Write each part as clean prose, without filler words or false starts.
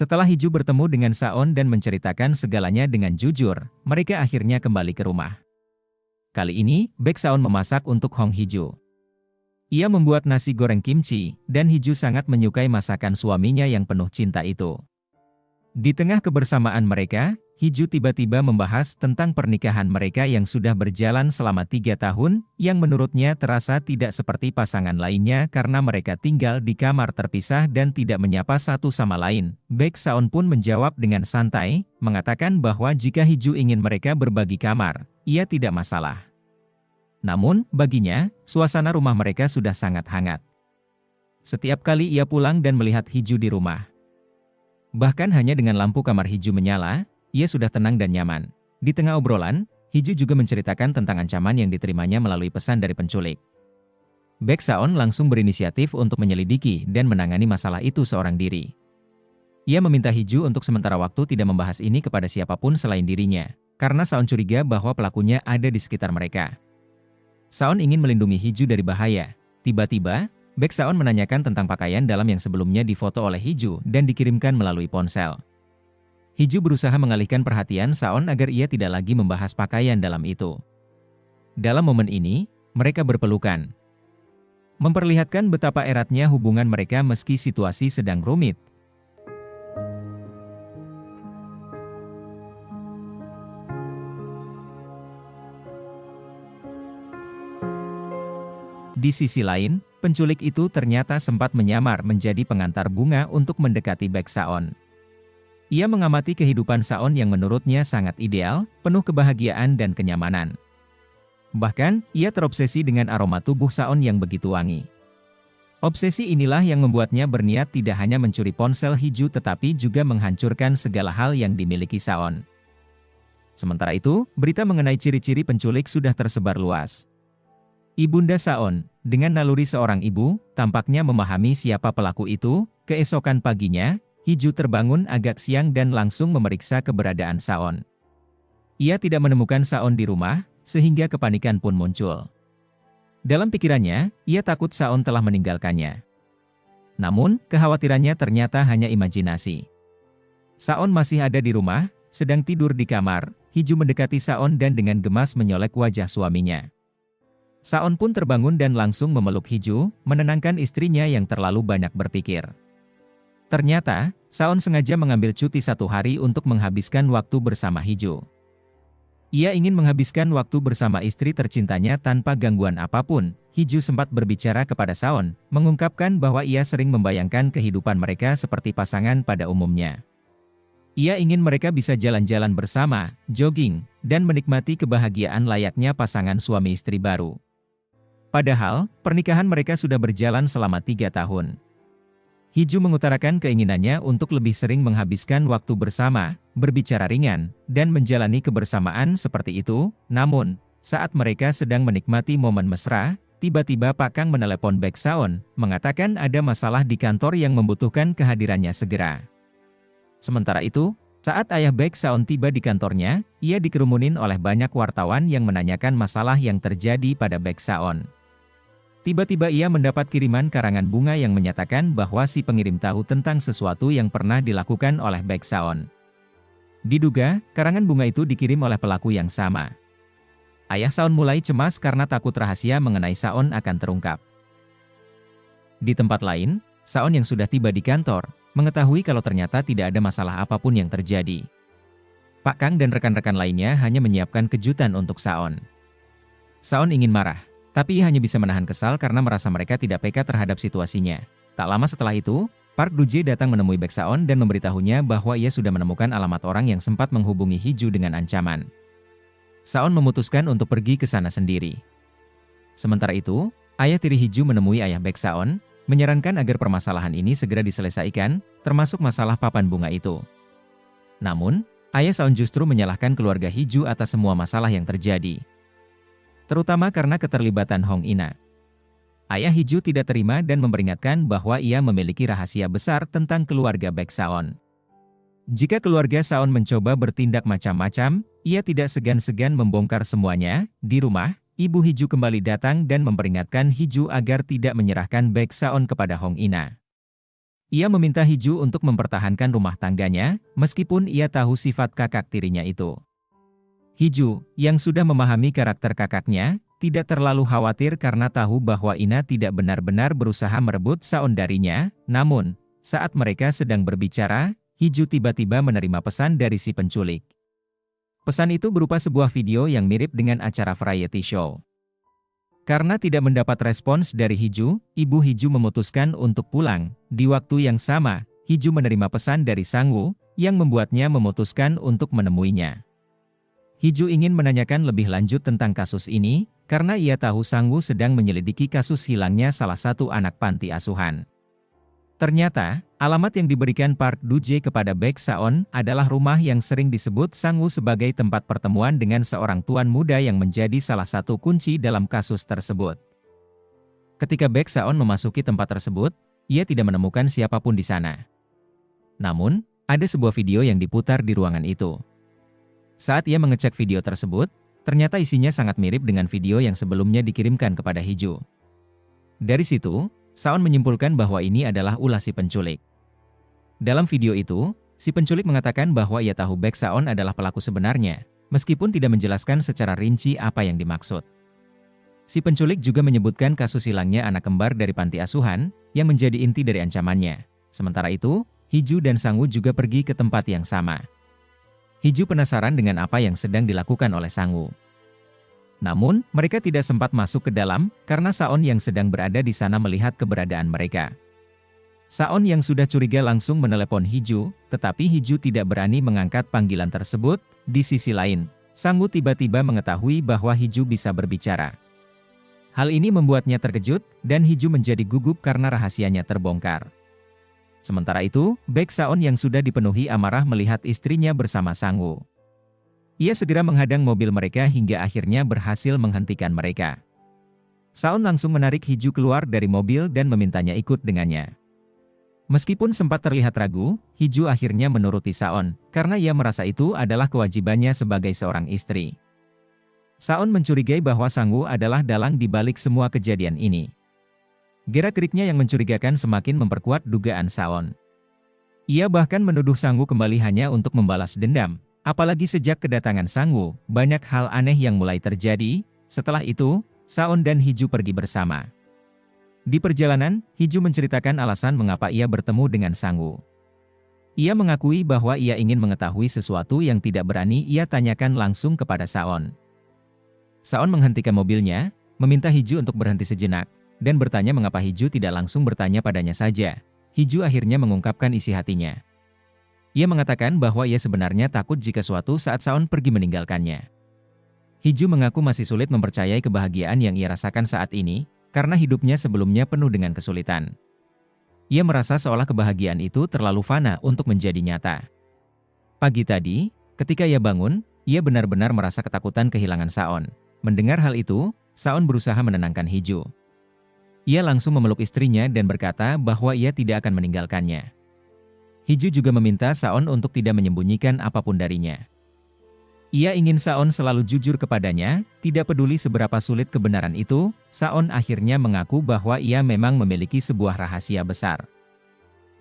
Setelah Hiju bertemu dengan Saon dan menceritakan segalanya dengan jujur, mereka akhirnya kembali ke rumah. Kali ini, Baek Saon memasak untuk Hong Hiju. Ia membuat nasi goreng kimchi, dan Hiju sangat menyukai masakan suaminya yang penuh cinta itu. Di tengah kebersamaan mereka, Hiju tiba-tiba membahas tentang pernikahan mereka yang sudah berjalan selama 3 tahun, yang menurutnya terasa tidak seperti pasangan lainnya karena mereka tinggal di kamar terpisah dan tidak menyapa satu sama lain. Baek Saon pun menjawab dengan santai, mengatakan bahwa jika Hiju ingin mereka berbagi kamar, ia tidak masalah. Namun, baginya, suasana rumah mereka sudah sangat hangat. Setiap kali ia pulang dan melihat Hiju di rumah, bahkan hanya dengan lampu kamar Hiju menyala, ia sudah tenang dan nyaman. Di tengah obrolan, Hiju juga menceritakan tentang ancaman yang diterimanya melalui pesan dari penculik. Baek Saon langsung berinisiatif untuk menyelidiki dan menangani masalah itu seorang diri. Ia meminta Hiju untuk sementara waktu tidak membahas ini kepada siapapun selain dirinya, karena Saon curiga bahwa pelakunya ada di sekitar mereka. Saon ingin melindungi Hiju dari bahaya. Tiba-tiba, Baek Saon menanyakan tentang pakaian dalam yang sebelumnya difoto oleh Hiju dan dikirimkan melalui ponsel. Hiju berusaha mengalihkan perhatian Saon agar ia tidak lagi membahas pakaian dalam itu. Dalam momen ini, mereka berpelukan, memperlihatkan betapa eratnya hubungan mereka meski situasi sedang rumit. Di sisi lain, penculik itu ternyata sempat menyamar menjadi pengantar bunga untuk mendekati Baek Saon. Ia mengamati kehidupan Saon yang menurutnya sangat ideal, penuh kebahagiaan dan kenyamanan. Bahkan, ia terobsesi dengan aroma tubuh Saon yang begitu wangi. Obsesi inilah yang membuatnya berniat tidak hanya mencuri ponsel Hiju tetapi juga menghancurkan segala hal yang dimiliki Saon. Sementara itu, berita mengenai ciri-ciri penculik sudah tersebar luas. Ibunda Saon, dengan naluri seorang ibu, tampaknya memahami siapa pelaku itu. Keesokan paginya, Hiju terbangun agak siang dan langsung memeriksa keberadaan Saon. Ia tidak menemukan Saon di rumah, sehingga kepanikan pun muncul. Dalam pikirannya, ia takut Saon telah meninggalkannya. Namun, kekhawatirannya ternyata hanya imajinasi. Saon masih ada di rumah, sedang tidur di kamar. Hiju mendekati Saon dan dengan gemas menyolek wajah suaminya. Saon pun terbangun dan langsung memeluk Hiju, menenangkan istrinya yang terlalu banyak berpikir. Ternyata, Saon sengaja mengambil cuti 1 hari untuk menghabiskan waktu bersama Hiju. Ia ingin menghabiskan waktu bersama istri tercintanya tanpa gangguan apapun. Hiju sempat berbicara kepada Saon, mengungkapkan bahwa ia sering membayangkan kehidupan mereka seperti pasangan pada umumnya. Ia ingin mereka bisa jalan-jalan bersama, jogging, dan menikmati kebahagiaan layaknya pasangan suami istri baru. Padahal, pernikahan mereka sudah berjalan selama 3 tahun. Hiju mengutarakan keinginannya untuk lebih sering menghabiskan waktu bersama, berbicara ringan, dan menjalani kebersamaan seperti itu. Namun, saat mereka sedang menikmati momen mesra, tiba-tiba Pak Kang menelepon Baek Saon, mengatakan ada masalah di kantor yang membutuhkan kehadirannya segera. Sementara itu, saat ayah Baek Saon tiba di kantornya, ia dikerumunin oleh banyak wartawan yang menanyakan masalah yang terjadi pada Baek Saon. Tiba-tiba ia mendapat kiriman karangan bunga yang menyatakan bahwa si pengirim tahu tentang sesuatu yang pernah dilakukan oleh Baek Saon. Diduga, karangan bunga itu dikirim oleh pelaku yang sama. Ayah Saon mulai cemas karena takut rahasia mengenai Saon akan terungkap. Di tempat lain, Saon yang sudah tiba di kantor, mengetahui kalau ternyata tidak ada masalah apapun yang terjadi. Pak Kang dan rekan-rekan lainnya hanya menyiapkan kejutan untuk Saon. Saon ingin marah, tapi ia hanya bisa menahan kesal karena merasa mereka tidak peka terhadap situasinya. Tak lama setelah itu, Park Do-jae datang menemui Baek Saon dan memberitahunya bahwa ia sudah menemukan alamat orang yang sempat menghubungi Hiju dengan ancaman. Saon memutuskan untuk pergi ke sana sendiri. Sementara itu, ayah tiri Hiju menemui ayah Baek Saon, menyarankan agar permasalahan ini segera diselesaikan, termasuk masalah papan bunga itu. Namun, ayah Saon justru menyalahkan keluarga Hiju atas semua masalah yang terjadi, terutama karena keterlibatan Hong Ina. Ayah Hiju tidak terima dan memperingatkan bahwa ia memiliki rahasia besar tentang keluarga Baek Saon. Jika keluarga Saon mencoba bertindak macam-macam, ia tidak segan-segan membongkar semuanya. Di rumah, ibu Hiju kembali datang dan memperingatkan Hiju agar tidak menyerahkan Baek Saon kepada Hong Ina. Ia meminta Hiju untuk mempertahankan rumah tangganya, meskipun ia tahu sifat kakak tirinya itu. Hiju, yang sudah memahami karakter kakaknya, tidak terlalu khawatir karena tahu bahwa Ina tidak benar-benar berusaha merebut Saon darinya, namun, saat mereka sedang berbicara, Hiju tiba-tiba menerima pesan dari si penculik. Pesan itu berupa sebuah video yang mirip dengan acara variety show. Karena tidak mendapat respons dari Hiju, ibu Hiju memutuskan untuk pulang. Di waktu yang sama, Hiju menerima pesan dari Sangwoo, yang membuatnya memutuskan untuk menemuinya. Hiju ingin menanyakan lebih lanjut tentang kasus ini, karena ia tahu Sangwoo sedang menyelidiki kasus hilangnya salah satu anak panti asuhan. Ternyata, alamat yang diberikan Park Do-jae kepada Baek Saon adalah rumah yang sering disebut Sangwoo sebagai tempat pertemuan dengan seorang tuan muda yang menjadi salah satu kunci dalam kasus tersebut. Ketika Baek Saon memasuki tempat tersebut, ia tidak menemukan siapapun di sana. Namun, ada sebuah video yang diputar di ruangan itu. Saat ia mengecek video tersebut, ternyata isinya sangat mirip dengan video yang sebelumnya dikirimkan kepada Hiju. Dari situ, Saon menyimpulkan bahwa ini adalah ulah si penculik. Dalam video itu, si penculik mengatakan bahwa ia tahu Baek Saon adalah pelaku sebenarnya, meskipun tidak menjelaskan secara rinci apa yang dimaksud. Si penculik juga menyebutkan kasus hilangnya anak kembar dari panti asuhan, yang menjadi inti dari ancamannya. Sementara itu, Hiju dan Sangwoo juga pergi ke tempat yang sama. Hiju penasaran dengan apa yang sedang dilakukan oleh Sangwoo. Namun, mereka tidak sempat masuk ke dalam, karena Saon yang sedang berada di sana melihat keberadaan mereka. Saon yang sudah curiga langsung menelepon Hiju, tetapi Hiju tidak berani mengangkat panggilan tersebut. Di sisi lain, Sangwoo tiba-tiba mengetahui bahwa Hiju bisa berbicara. Hal ini membuatnya terkejut, dan Hiju menjadi gugup karena rahasianya terbongkar. Sementara itu, Baek Saon yang sudah dipenuhi amarah melihat istrinya bersama Sangwoo. Ia segera menghadang mobil mereka hingga akhirnya berhasil menghentikan mereka. Saon langsung menarik Hiju keluar dari mobil dan memintanya ikut dengannya. Meskipun sempat terlihat ragu, Hiju akhirnya menuruti Saon, karena ia merasa itu adalah kewajibannya sebagai seorang istri. Saon mencurigai bahwa Sangwoo adalah dalang di balik semua kejadian ini. Gerak-geriknya yang mencurigakan semakin memperkuat dugaan Saon. Ia bahkan menuduh Sangwoo kembali hanya untuk membalas dendam. Apalagi sejak kedatangan Sangwoo, banyak hal aneh yang mulai terjadi. Setelah itu, Saon dan Hiju pergi bersama. Di perjalanan, Hiju menceritakan alasan mengapa ia bertemu dengan Sangwoo. Ia mengakui bahwa ia ingin mengetahui sesuatu yang tidak berani ia tanyakan langsung kepada Saon. Saon menghentikan mobilnya, meminta Hiju untuk berhenti sejenak, dan bertanya mengapa Hiju tidak langsung bertanya padanya saja. Hiju akhirnya mengungkapkan isi hatinya. Ia mengatakan bahwa ia sebenarnya takut jika suatu saat Saon pergi meninggalkannya. Hiju mengaku masih sulit mempercayai kebahagiaan yang ia rasakan saat ini, karena hidupnya sebelumnya penuh dengan kesulitan. Ia merasa seolah kebahagiaan itu terlalu fana untuk menjadi nyata. Pagi tadi, ketika ia bangun, ia benar-benar merasa ketakutan kehilangan Saon. Mendengar hal itu, Saon berusaha menenangkan Hiju. Ia langsung memeluk istrinya dan berkata bahwa ia tidak akan meninggalkannya. Hiju juga meminta Saon untuk tidak menyembunyikan apapun darinya. Ia ingin Saon selalu jujur kepadanya, tidak peduli seberapa sulit kebenaran itu. Saon akhirnya mengaku bahwa ia memang memiliki sebuah rahasia besar.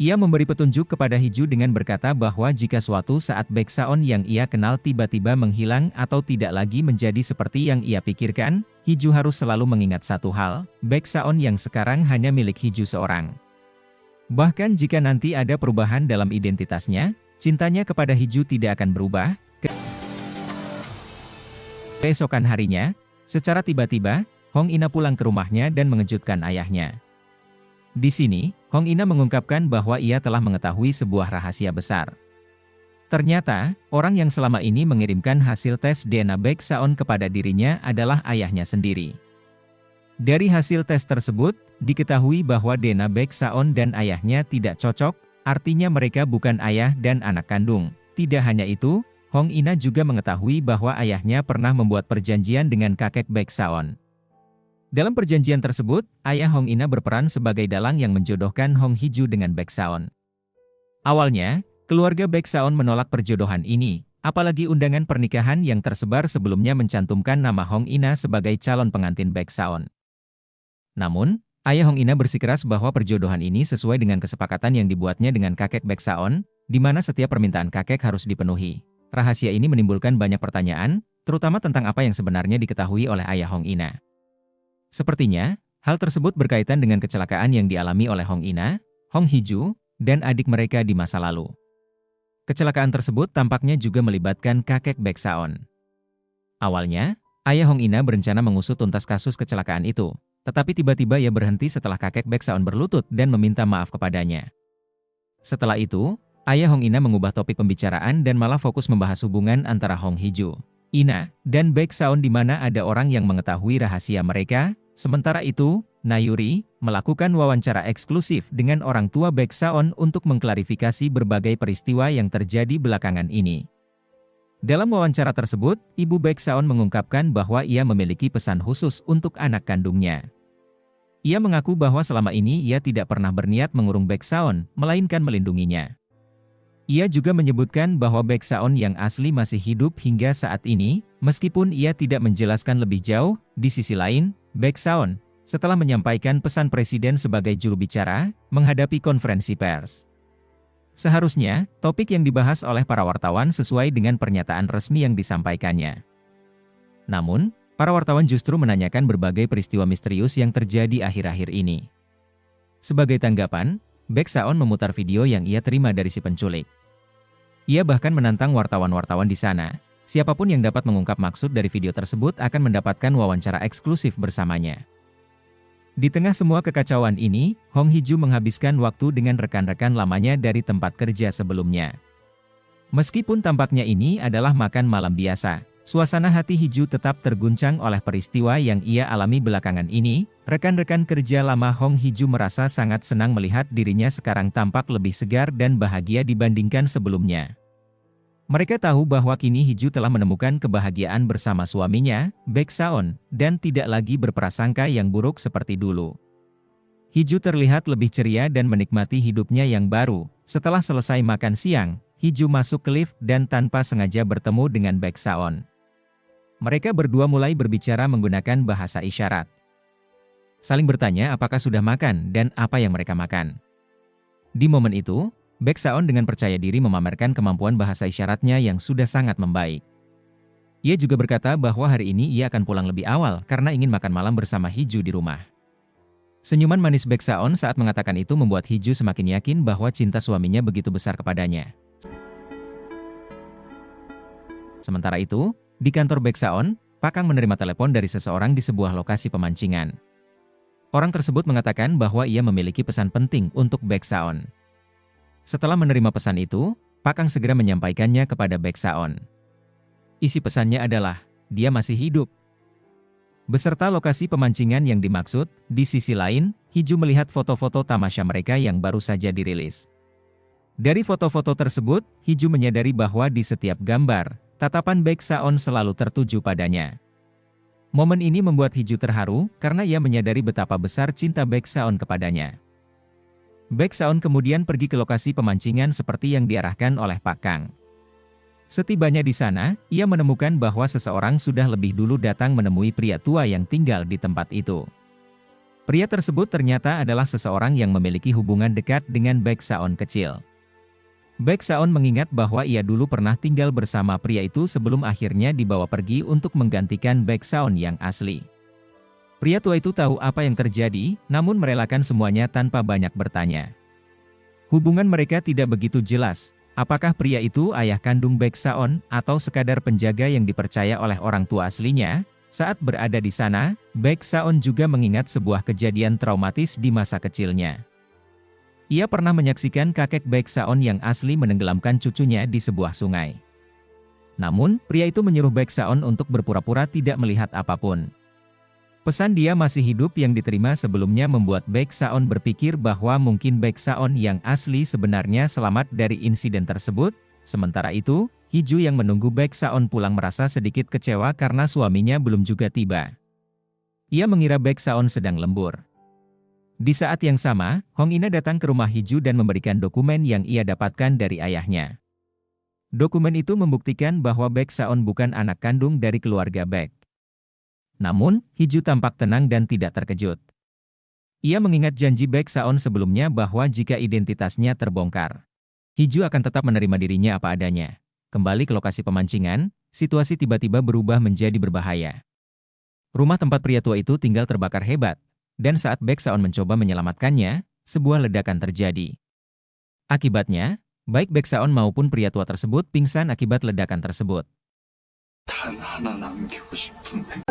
Ia memberi petunjuk kepada Hiju dengan berkata bahwa jika suatu saat Baek Saon yang ia kenal tiba-tiba menghilang atau tidak lagi menjadi seperti yang ia pikirkan, Hiju harus selalu mengingat satu hal, Baek Saon yang sekarang hanya milik Hiju seorang. Bahkan jika nanti ada perubahan dalam identitasnya, cintanya kepada Hiju tidak akan berubah. Keesokan harinya, secara tiba-tiba, Hong Ina pulang ke rumahnya dan mengejutkan ayahnya. Di sini, Hong Ina mengungkapkan bahwa ia telah mengetahui sebuah rahasia besar. Ternyata, orang yang selama ini mengirimkan hasil tes DNA Baek Saon kepada dirinya adalah ayahnya sendiri. Dari hasil tes tersebut, diketahui bahwa DNA Baek Saon dan ayahnya tidak cocok, artinya mereka bukan ayah dan anak kandung. Tidak hanya itu, Hong Ina juga mengetahui bahwa ayahnya pernah membuat perjanjian dengan kakek Baek Saon. Dalam perjanjian tersebut, ayah Hong Ina berperan sebagai dalang yang menjodohkan Hong Hiju dengan Baek Saon. Awalnya, keluarga Baek Saon menolak perjodohan ini, apalagi undangan pernikahan yang tersebar sebelumnya mencantumkan nama Hong Ina sebagai calon pengantin Baek Saon. Namun, Ayah Hong Ina bersikeras bahwa perjodohan ini sesuai dengan kesepakatan yang dibuatnya dengan kakek Baeksaon, di mana setiap permintaan kakek harus dipenuhi. Rahasia ini menimbulkan banyak pertanyaan, terutama tentang apa yang sebenarnya diketahui oleh ayah Hong Ina. Sepertinya, hal tersebut berkaitan dengan kecelakaan yang dialami oleh Hong Ina, Hong Hee-ju, dan adik mereka di masa lalu. Kecelakaan tersebut tampaknya juga melibatkan kakek Baeksaon. Awalnya, ayah Hong Ina berencana mengusut tuntas kasus kecelakaan itu. Tetapi tiba-tiba ia berhenti setelah kakek Baeksaon berlutut dan meminta maaf kepadanya. Setelah itu, ayah Hong Ina mengubah topik pembicaraan dan malah fokus membahas hubungan antara Hong Hee-ju, Ina, dan Baeksaon di mana ada orang yang mengetahui rahasia mereka. Sementara itu, Nayuri melakukan wawancara eksklusif dengan orang tua Baeksaon untuk mengklarifikasi berbagai peristiwa yang terjadi belakangan ini. Dalam wawancara tersebut, Ibu Baeksaon mengungkapkan bahwa ia memiliki pesan khusus untuk anak kandungnya. Ia mengaku bahwa selama ini ia tidak pernah berniat mengurung Baeksaon, melainkan melindunginya. Ia juga menyebutkan bahwa Baeksaon yang asli masih hidup hingga saat ini, meskipun ia tidak menjelaskan lebih jauh. Di sisi lain, Baeksaon, setelah menyampaikan pesan presiden sebagai juru bicara, menghadapi konferensi pers. Seharusnya, topik yang dibahas oleh para wartawan sesuai dengan pernyataan resmi yang disampaikannya. Namun, para wartawan justru menanyakan berbagai peristiwa misterius yang terjadi akhir-akhir ini. Sebagai tanggapan, Baeksaon memutar video yang ia terima dari si penculik. Ia bahkan menantang wartawan-wartawan di sana, siapapun yang dapat mengungkap maksud dari video tersebut akan mendapatkan wawancara eksklusif bersamanya. Di tengah semua kekacauan ini, Hong Hee-ju menghabiskan waktu dengan rekan-rekan lamanya dari tempat kerja sebelumnya. Meskipun tampaknya ini adalah makan malam biasa, suasana hati Hee-ju tetap terguncang oleh peristiwa yang ia alami belakangan ini. Rekan-rekan kerja lama Hong Hee-ju merasa sangat senang melihat dirinya sekarang tampak lebih segar dan bahagia dibandingkan sebelumnya. Mereka tahu bahwa kini Hee-ju telah menemukan kebahagiaan bersama suaminya, Baeksaon, dan tidak lagi berprasangka yang buruk seperti dulu. Hee-ju terlihat lebih ceria dan menikmati hidupnya yang baru. Setelah selesai makan siang, Hee-ju masuk ke lift dan tanpa sengaja bertemu dengan Baeksaon. Mereka berdua mulai berbicara menggunakan bahasa isyarat. Saling bertanya apakah sudah makan dan apa yang mereka makan. Di momen itu, Baeksaon dengan percaya diri memamerkan kemampuan bahasa isyaratnya yang sudah sangat membaik. Ia juga berkata bahwa hari ini ia akan pulang lebih awal karena ingin makan malam bersama Hee-ju di rumah. Senyuman manis Baeksaon saat mengatakan itu membuat Hee-ju semakin yakin bahwa cinta suaminya begitu besar kepadanya. Sementara itu, di kantor Baeksaon, Pak Kang menerima telepon dari seseorang di sebuah lokasi pemancingan. Orang tersebut mengatakan bahwa ia memiliki pesan penting untuk Baeksaon. Setelah menerima pesan itu, Pak Kang segera menyampaikannya kepada Baeksaon. Isi pesannya adalah, dia masih hidup. Beserta lokasi pemancingan yang dimaksud, di sisi lain, Hee-ju melihat foto-foto tamasya mereka yang baru saja dirilis. Dari foto-foto tersebut, Hee-ju menyadari bahwa di setiap gambar, tatapan Baeksaon selalu tertuju padanya. Momen ini membuat Hee-ju terharu, karena ia menyadari betapa besar cinta Baeksaon kepadanya. Baeksaon kemudian pergi ke lokasi pemancingan seperti yang diarahkan oleh Pak Kang. Setibanya di sana, ia menemukan bahwa seseorang sudah lebih dulu datang menemui pria tua yang tinggal di tempat itu. Pria tersebut ternyata adalah seseorang yang memiliki hubungan dekat dengan Baeksaon kecil. Baeksaon mengingat bahwa ia dulu pernah tinggal bersama pria itu sebelum akhirnya dibawa pergi untuk menggantikan Baeksaon yang asli. Pria tua itu tahu apa yang terjadi, namun merelakan semuanya tanpa banyak bertanya. Hubungan mereka tidak begitu jelas, apakah pria itu ayah kandung Baeksaon atau sekadar penjaga yang dipercaya oleh orang tua aslinya. Saat berada di sana, Baeksaon juga mengingat sebuah kejadian traumatis di masa kecilnya. Ia pernah menyaksikan kakek Baeksaon yang asli menenggelamkan cucunya di sebuah sungai. Namun, pria itu menyuruh Baeksaon untuk berpura-pura tidak melihat apapun. Pesan dia masih hidup yang diterima sebelumnya membuat Baeksaon berpikir bahwa mungkin Baeksaon yang asli sebenarnya selamat dari insiden tersebut. Sementara itu, Hee-ju yang menunggu Baeksaon pulang merasa sedikit kecewa karena suaminya belum juga tiba. Ia mengira Baeksaon sedang lembur. Di saat yang sama, Hong Ina datang ke rumah Hee-ju dan memberikan dokumen yang ia dapatkan dari ayahnya. Dokumen itu membuktikan bahwa Baeksaon bukan anak kandung dari keluarga Baek. Namun, Hee-ju tampak tenang dan tidak terkejut. Ia mengingat janji Baeksaon sebelumnya bahwa jika identitasnya terbongkar, Hiju akan tetap menerima dirinya apa adanya. Kembali ke lokasi pemancingan, situasi tiba-tiba berubah menjadi berbahaya. Rumah tempat pria tua itu tinggal terbakar hebat, dan saat Baeksaon mencoba menyelamatkannya, sebuah ledakan terjadi. Akibatnya, baik Baeksaon maupun pria tua tersebut pingsan akibat ledakan tersebut. 단 하나 남기고 싶은데.